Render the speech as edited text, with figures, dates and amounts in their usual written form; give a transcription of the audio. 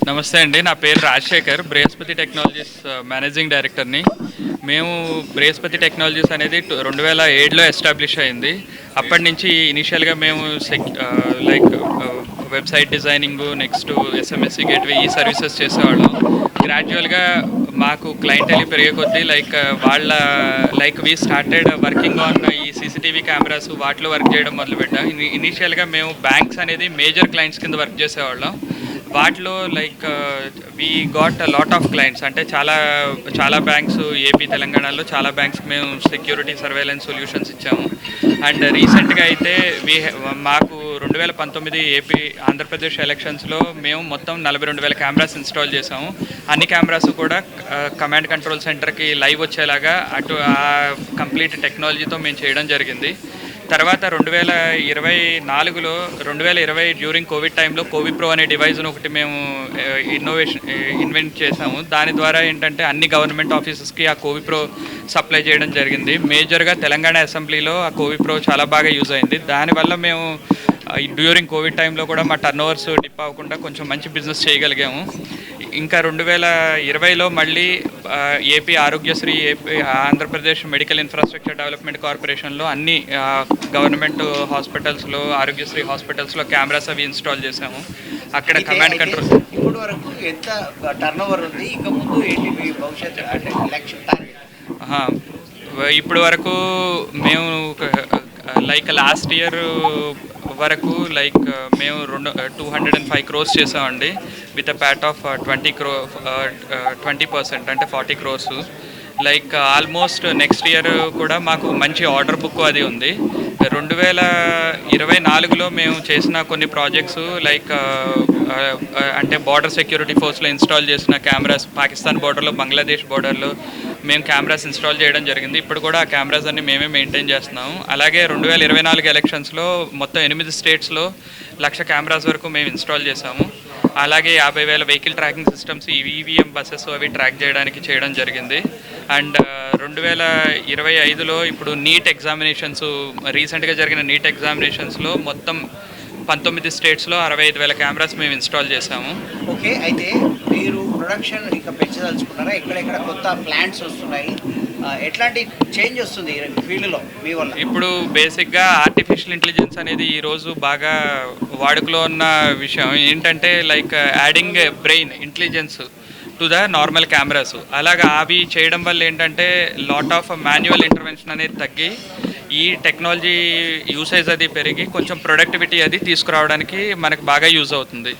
నమస్తే అండి. నా పేరు రాజశేఖర్. బృహస్పతి టెక్నాలజీస్ మేనేజింగ్ డైరెక్టర్ని. మేము బృహస్పతి టెక్నాలజీస్ అనేది 2007లో ఎస్టాబ్లిష్ అయింది. అప్పటి నుంచి ఇనిషియల్గా మేము like website designing, next SMSC gateway ఈ సర్వీసెస్ చేసేవాళ్ళం. గ్రాడ్యువల్గా మాకు క్లయింటెల్ పెరిగే కొద్దీ వాళ్ళ వీ స్టార్టెడ్ వర్కింగ్ ఆన్ ఈ సీసీటీవీ కెమెరాస్ వాటిలో వర్క్ చేయడం మొదలుపెట్టాం. ఇనీషియల్గా మేము బ్యాంక్స్ అనేది మేజర్ క్లయింట్స్ కింద వర్క్ చేసేవాళ్ళం. వాటిలో we got lot of clients, అంటే చాలా చాలా బ్యాంక్స్ ఏపీ తెలంగాణలో చాలా బ్యాంక్స్కి మేము సెక్యూరిటీ సర్వేలెన్స్ సొల్యూషన్స్ ఇచ్చాము. అండ్ రీసెంట్గా అయితే మాకు 2019 ఏపీ ఆంధ్రప్రదేశ్ ఎలక్షన్స్లో మేము మొత్తం 42,000 కెమెరాస్ ఇన్స్టాల్ చేసాము. అన్ని కెమెరాస్ కూడా కమాండ్ కంట్రోల్ సెంటర్కి లైవ్ వచ్చేలాగా ఆ కంప్లీట్ టెక్నాలజీతో మేము చేయడం జరిగింది. తర్వాత 2020 డ్యూరింగ్ కోవిడ్ టైంలో కోవిడ్ ప్రో అనే డివైజ్ను ఒకటి మేము ఇన్వెంట్ చేసాము. దాని ద్వారా ఏంటంటే అన్ని గవర్నమెంట్ ఆఫీసెస్కి ఆ కోవిడ్ ప్రో సప్లై చేయడం జరిగింది. మేజర్గా తెలంగాణ అసెంబ్లీలో ఆ కోవిడ్ ప్రో చాలా బాగా యూజ్ అయింది. దానివల్ల మేము డ్యూరింగ్ కోవిడ్ టైంలో కూడా మా టర్న్ ఓవర్స్ డిప్ అవ్వకుండా కొంచెం మంచి బిజినెస్ చేయగలిగాము. ఇంకా 2020లో మళ్ళీ AP Aarogyasri, AP Andhra Pradesh medical infrastructure development కార్పొరేషన్లో అన్ని గవర్నమెంట్ హాస్పిటల్స్లో, ఆరోగ్యశ్రీ హాస్పిటల్స్లో కెమెరాస్ అవి ఇన్స్టాల్ చేసాము. అక్కడ కమాండ్ కంట్రోల్. ఇప్పుడు వరకు ఎంత టర్న్ ఓవర్ ఉంది, ఇంకా ముందు ఏంటి మీ భవిష్యత్తు అంటే లక్ష్యం టార్గెట్? ఇప్పుడు వరకు మేము లాస్ట్ ఇయర్ వరకు మేము 205 crores చేసామండి, విత్ అ ప్యాట్ ఆఫ్ 20% అంటే 40 crores. ఆల్మోస్ట్ నెక్స్ట్ ఇయర్ కూడా మాకు మంచి ఆర్డర్ బుక్ అది ఉంది. 2024లో మేము చేసిన కొన్ని ప్రాజెక్ట్స్ అంటే బార్డర్ సెక్యూరిటీ ఫోర్స్లో ఇన్స్టాల్ చేసిన కెమెరాస్, పాకిస్తాన్ బార్డర్లో, బంగ్లాదేశ్ బార్డర్లో మేము కెమెరాస్ ఇన్స్టాల్ చేయడం జరిగింది. ఇప్పుడు కూడా ఆ కెమెరాస్ అన్ని మేమే మెయింటైన్ చేస్తున్నాము. అలాగే 2024 ఎలక్షన్స్లో మొత్తం 8 స్టేట్స్లో 1,00,000 కెమెరాస్ వరకు మేము ఇన్స్టాల్ చేసాము. అలాగే 50,000 vehicle tracking systems, EVM buses అవి ట్రాక్ చేయడం జరిగింది. అండ్ 2025లో ఇప్పుడు నీట్ ఎగ్జామినేషన్స్, రీసెంట్గా జరిగిన నీట్ ఎగ్జామినేషన్స్లో మొత్తం 19 స్టేట్స్లో 65,000 కెమెరాస్ మేము ఇన్స్టాల్ చేసాము. ఓకే, అయితే మీరు ప్రొడక్షన్ ఇంకా పెంచదలుచుకున్నారా? ఎక్కడెక్కడ కొత్త ప్లాంట్స్ వస్తున్నాయి, ఎట్లాంటి చేంజ్ వస్తుంది ఫీల్డ్లో మీ వల్ల? ఇప్పుడు బేసిక్గా ఆర్టిఫిషియల్ ఇంటెలిజెన్స్ అనేది ఈరోజు బాగా వాడుకలో ఉన్న విషయం. ఏంటంటే adding brain intelligence to the normal cameras. అలాగా అవి చేయడం వల్ల ఏంటంటే లాట్ ఆఫ్ మాన్యువల్ ఇంటర్వెన్షన్ అనేది తగ్గి ఈ టెక్నాలజీ యూసేజ్ అది పెరిగి కొంచెం ప్రొడక్టివిటీ అది తీసుకురావడానికి మనకు బాగా యూజ్ అవుతుంది.